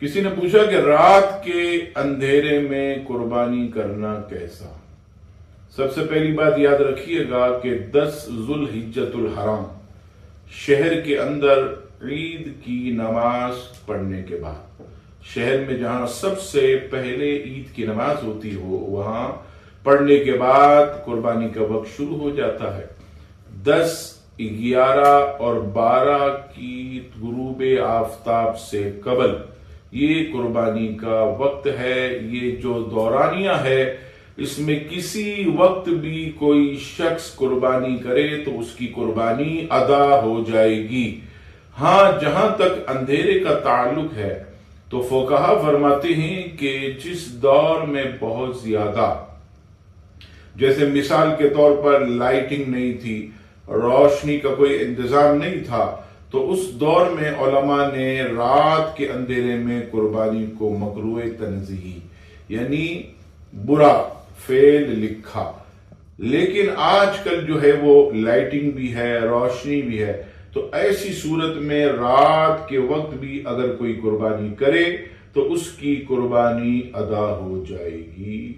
کسی نے پوچھا کہ رات کے اندھیرے میں قربانی کرنا کیسا؟ سب سے پہلی بات یاد رکھیے گا کہ 10 ذوالحجۃ الحرام شہر کے اندر عید کی نماز پڑھنے کے بعد، شہر میں جہاں سب سے پہلے عید کی نماز ہوتی ہو، وہاں پڑھنے کے بعد قربانی کا وقت شروع ہو جاتا ہے۔ 10، 11 اور 12 کی غروب آفتاب سے قبل یہ قربانی کا وقت ہے۔ یہ جو دورانیہ ہے، اس میں کسی وقت بھی کوئی شخص قربانی کرے تو اس کی قربانی ادا ہو جائے گی۔ ہاں، جہاں تک اندھیرے کا تعلق ہے تو فقہا فرماتے ہیں کہ جس دور میں بہت زیادہ، جیسے مثال کے طور پر لائٹنگ نہیں تھی، روشنی کا کوئی انتظام نہیں تھا، تو اس دور میں علماء نے رات کے اندھیرے میں قربانی کو مکروہ تنزیہی یعنی برا فعل لکھا۔ لیکن آج کل جو ہے وہ لائٹنگ بھی ہے، روشنی بھی ہے، تو ایسی صورت میں رات کے وقت بھی اگر کوئی قربانی کرے تو اس کی قربانی ادا ہو جائے گی۔